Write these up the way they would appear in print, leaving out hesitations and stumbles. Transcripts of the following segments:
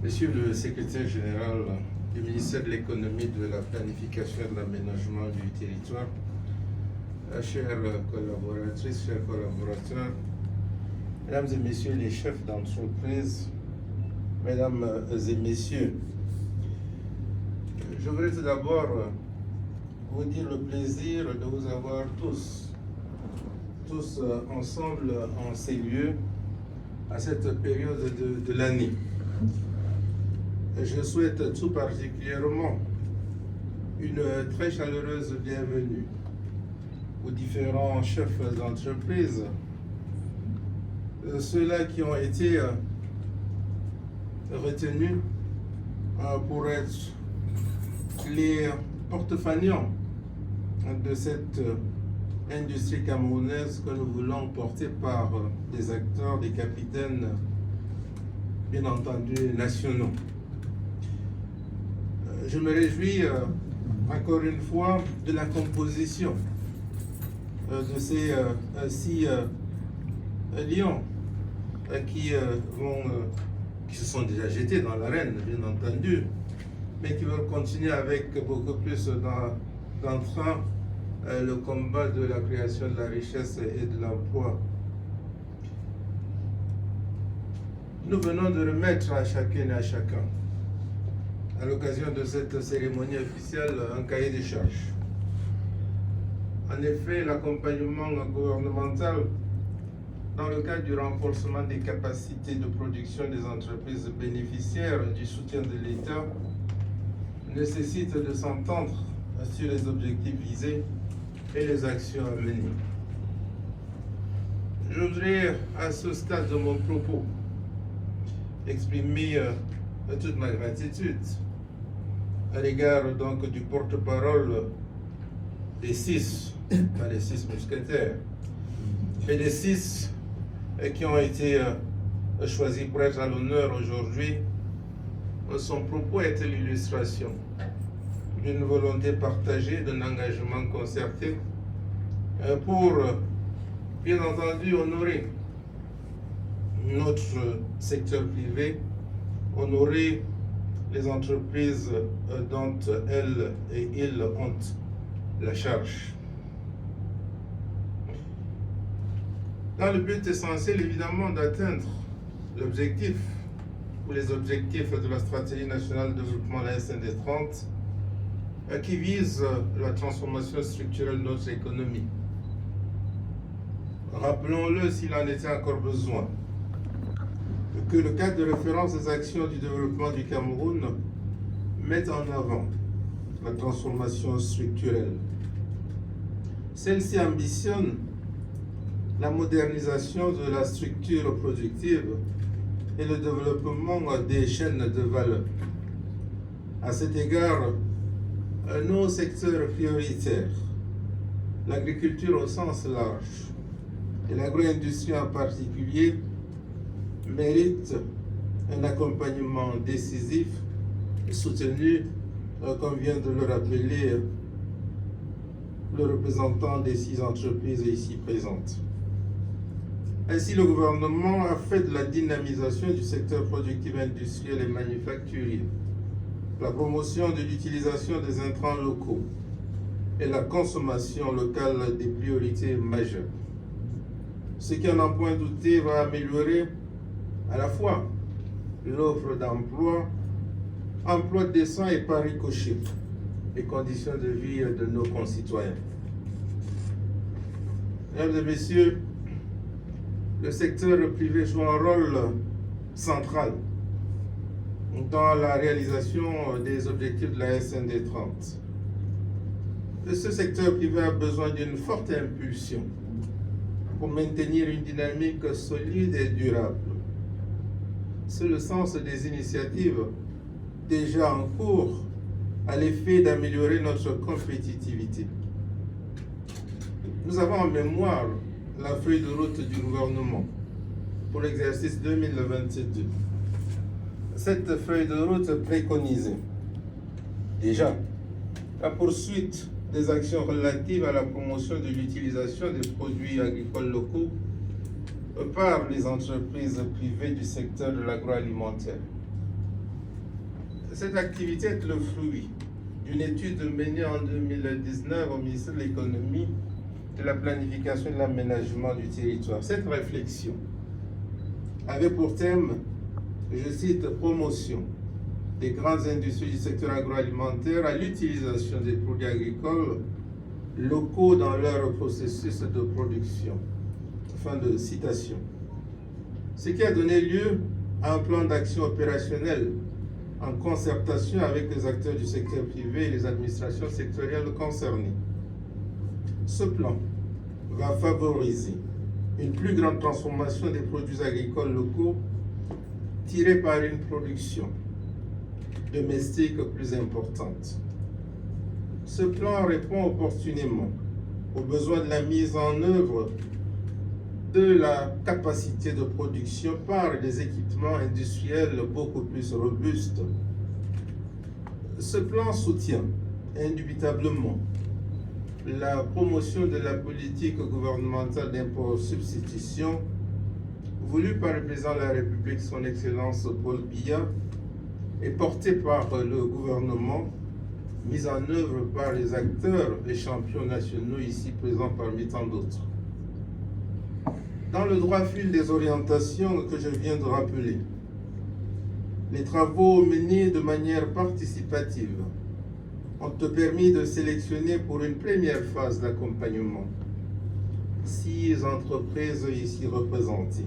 Monsieur le secrétaire général du ministère de l'économie, de la planification et de l'aménagement du territoire, chères collaboratrices, chers collaborateurs, mesdames et messieurs les chefs d'entreprise, mesdames et messieurs, je voudrais tout d'abord vous dire le plaisir de vous avoir tous ensemble en ces lieux à cette période de l'année. Je souhaite tout particulièrement une très chaleureuse bienvenue aux différents chefs d'entreprise, ceux-là qui ont été retenus pour être les porte-fanions de cette industrie camerounaise que nous voulons porter par des acteurs, des capitaines, bien entendu, nationaux. Je me réjouis encore une fois de la composition de ces 6 lions qui se sont déjà jetés dans l'arène, bien entendu, mais qui veulent continuer avec beaucoup plus d'entrain le combat de la création de la richesse et de l'emploi. Nous venons de remettre à chacune et à chacun, à l'occasion de cette cérémonie officielle, un cahier des charges. En effet, l'accompagnement gouvernemental dans le cadre du renforcement des capacités de production des entreprises bénéficiaires du soutien de l'État nécessite de s'entendre sur les objectifs visés et les actions à mener. Je voudrais, à ce stade de mon propos, exprimer toute ma gratitude à l'égard donc du porte-parole des 6, pas les 6 mousquetaires, mais des 6 qui ont été choisis pour être à l'honneur aujourd'hui. Son propos est l'illustration d'une volonté partagée, d'un engagement concerté pour, bien entendu, honorer notre secteur privé, honorer les entreprises dont elles et ils ont la charge. Dans le but essentiel, évidemment, d'atteindre l'objectif ou les objectifs de la stratégie nationale de développement, la SND 30, qui vise la transformation structurelle de notre économie. Rappelons-le, s'il en était encore besoin, que le cadre de référence des actions du développement du Cameroun met en avant la transformation structurelle. Celle-ci ambitionne la modernisation de la structure productive et le développement des chaînes de valeur. À cet égard, nos secteurs prioritaires, l'agriculture au sens large et l'agro-industrie en particulier, méritent un accompagnement décisif et soutenu, comme vient de le rappeler le représentant des 6 entreprises ici présentes. Ainsi, le gouvernement a fait de la dynamisation du secteur productif industriel et manufacturier, la promotion de l'utilisation des intrants locaux et la consommation locale des priorités majeures. Ce qui, à n'en point douter, va améliorer à la fois l'offre d'emploi, emploi décent et par ricochet, les conditions de vie de nos concitoyens. Mesdames et messieurs, le secteur privé joue un rôle central dans la réalisation des objectifs de la SND 30. Ce secteur privé a besoin d'une forte impulsion pour maintenir une dynamique solide et durable. C'est le sens des initiatives déjà en cours à l'effet d'améliorer notre compétitivité. Nous avons en mémoire la feuille de route du gouvernement pour l'exercice 2022. Cette feuille de route préconisait déjà la poursuite des actions relatives à la promotion de l'utilisation des produits agricoles locaux par les entreprises privées du secteur de l'agroalimentaire. Cette activité est le fruit d'une étude menée en 2019 au ministère de l'Économie, de la Planification et de l'Aménagement du territoire. Cette réflexion avait pour thème, je cite, promotion des grandes industries du secteur agroalimentaire à l'utilisation des produits agricoles locaux dans leur processus de production. Fin de citation. Ce qui a donné lieu à un plan d'action opérationnel en concertation avec les acteurs du secteur privé et les administrations sectorielles concernées. Ce plan va favoriser une plus grande transformation des produits agricoles locaux tirés par une production domestique plus importante. Ce plan répond opportunément aux besoins de la mise en œuvre de la capacité de production par des équipements industriels beaucoup plus robustes. Ce plan soutient indubitablement la promotion de la politique gouvernementale d'import-substitution voulue par le président de la République, son Excellence Paul Biya, et portée par le gouvernement, mise en œuvre par les acteurs, les champions nationaux ici présents parmi tant d'autres. Dans le droit fil des orientations que je viens de rappeler, les travaux menés de manière participative ont permis de sélectionner pour une première phase d'accompagnement 6 entreprises ici représentées.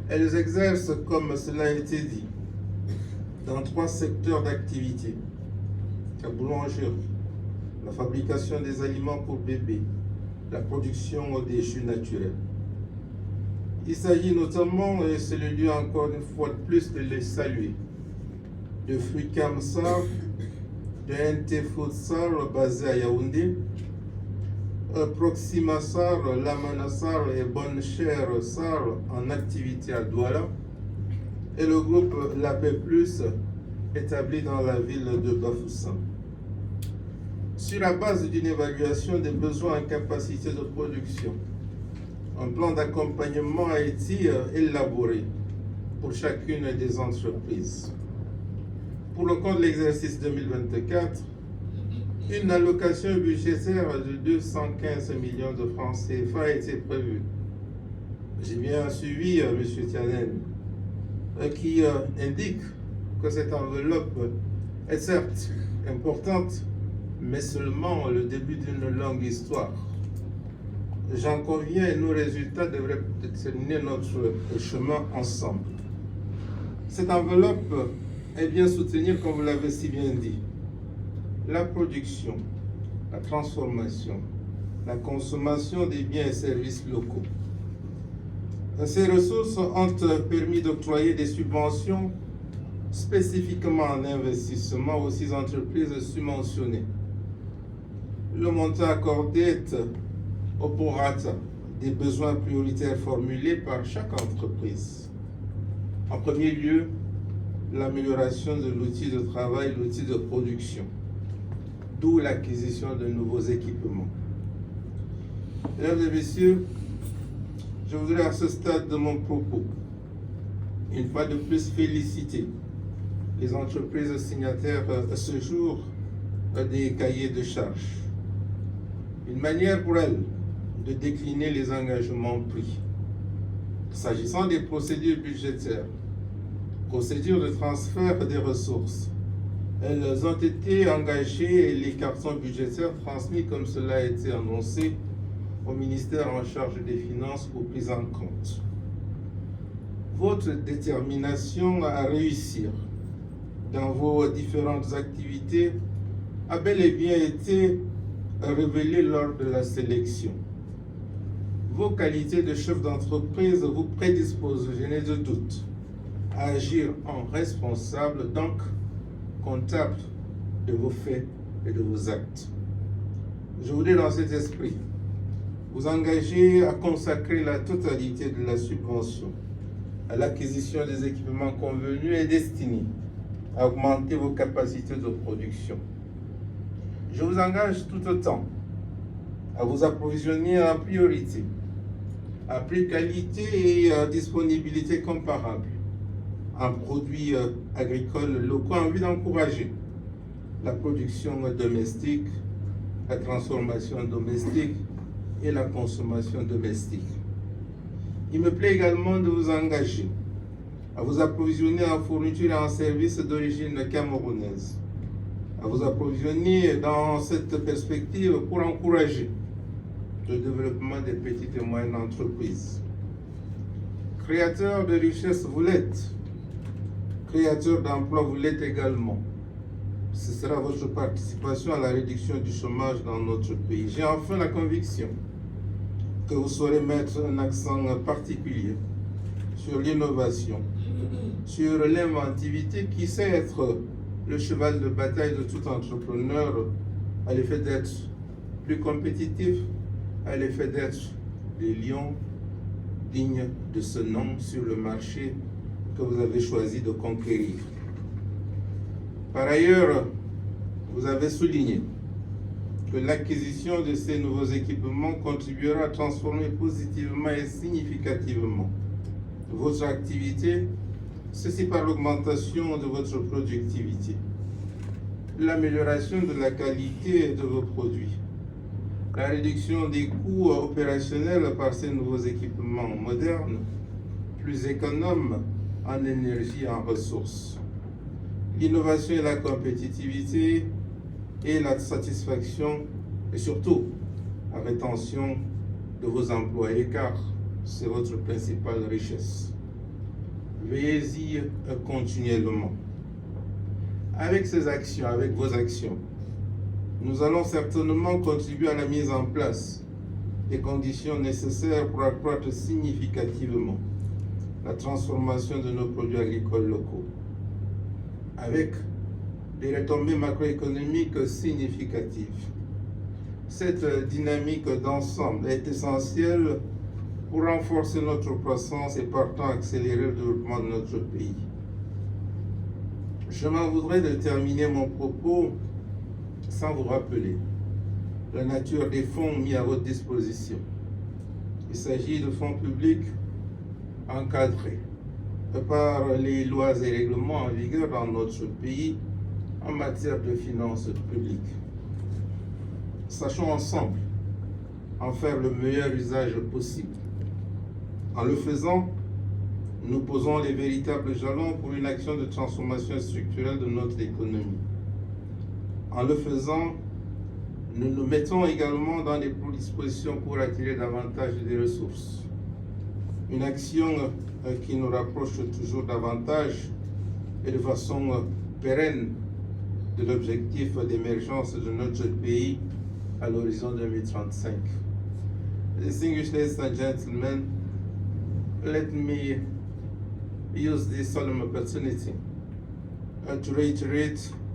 Elles exercent, comme cela a été dit, dans 3 secteurs d'activité: la boulangerie, la fabrication des aliments pour bébés, la production des jus naturels. Il s'agit notamment, et c'est le lieu encore une fois de plus de les saluer, de Fruits Kamsar, de NT Foodsar basé à Yaoundé, Proxima Sar, Lamana Sar et Bonne Chère Sar en activité à Douala, et le groupe La Paix Plus établi dans la ville de Bafoussam. Sur la base d'une évaluation des besoins en capacité de production, un plan d'accompagnement a été élaboré pour chacune des entreprises. Pour le compte de l'exercice 2024, une allocation budgétaire de 215 millions de francs CFA a été prévue. J'ai bien suivi M. Tianen qui indique que cette enveloppe est certes importante, mais seulement le début d'une longue histoire. J'en conviens, et nos résultats devraient déterminer notre chemin ensemble. Cette enveloppe est bien soutenir, comme vous l'avez si bien dit, la production, la transformation, la consommation des biens et services locaux. Ces ressources ont permis d'octroyer des subventions spécifiquement en investissement aux 6 entreprises subventionnées. Le montant accordé est au prorata des besoins prioritaires formulés par chaque entreprise. En premier lieu, l'amélioration de l'outil de travail, l'outil de production, d'où l'acquisition de nouveaux équipements. Mesdames et messieurs, je voudrais à ce stade de mon propos, une fois de plus, féliciter les entreprises signataires à ce jour des cahiers de charges. Une manière pour elles de décliner les engagements pris. S'agissant des procédures budgétaires, procédures de transfert des ressources, elles ont été engagées et les cartons budgétaires transmis comme cela a été annoncé au ministère en charge des Finances pour prise en compte. Votre détermination à réussir dans vos différentes activités a bel et bien été révélée lors de la sélection. Vos qualités de chef d'entreprise vous prédisposent, je n'ai de doute, à agir en responsable, donc comptable de vos faits et de vos actes. Je voudrais dans cet esprit vous engager à consacrer la totalité de la subvention à l'acquisition des équipements convenus et destinés à augmenter vos capacités de production. Je vous engage tout autant à vous approvisionner en priorité, à prix qualité et à disponibilité comparable, en produits agricoles locaux en vue d'encourager la production domestique, la transformation domestique et la consommation domestique. Il me plaît également de vous engager à vous approvisionner en fournitures et en services d'origine camerounaise, à vous approvisionner dans cette perspective pour encourager le développement des petites et moyennes entreprises. Créateur de richesses, vous l'êtes. Créateur d'emplois, vous l'êtes également. Ce sera votre participation à la réduction du chômage dans notre pays. J'ai enfin la conviction que vous saurez mettre un accent particulier sur l'innovation, sur l'inventivité qui sait être le cheval de bataille de tout entrepreneur à l'effet d'être plus compétitif, à l'effet d'être des lions dignes de ce nom sur le marché que vous avez choisi de conquérir. Par ailleurs, vous avez souligné que l'acquisition de ces nouveaux équipements contribuera à transformer positivement et significativement votre activité, ceci par l'augmentation de votre productivité, l'amélioration de la qualité de vos produits, la réduction des coûts opérationnels par ces nouveaux équipements modernes, plus économes en énergie et en ressources, l'innovation et la compétitivité et la satisfaction et surtout la rétention de vos employés car c'est votre principale richesse. Veillez-y continuellement. Avec ces actions, avec vos actions, nous allons certainement contribuer à la mise en place des conditions nécessaires pour accroître significativement la transformation de nos produits agricoles locaux, avec des retombées macroéconomiques significatives. Cette dynamique d'ensemble est essentielle pour renforcer notre croissance et partant accélérer le développement de notre pays. Je m'en voudrais de terminer mon propos sans vous rappeler la nature des fonds mis à votre disposition. Il s'agit de fonds publics encadrés par les lois et règlements en vigueur dans notre pays en matière de finances publiques. Sachons ensemble en faire le meilleur usage possible. En le faisant, nous posons les véritables jalons pour une action de transformation structurelle de notre économie. En le faisant, nous nous mettons également dans des dispositions pour attirer davantage des ressources. Une action qui nous rapproche toujours davantage et de façon pérenne de l'objectif d'émergence de notre pays à l'horizon 2035. Distinguished ladies and gentlemen, let me use this solemn opportunity to reiterate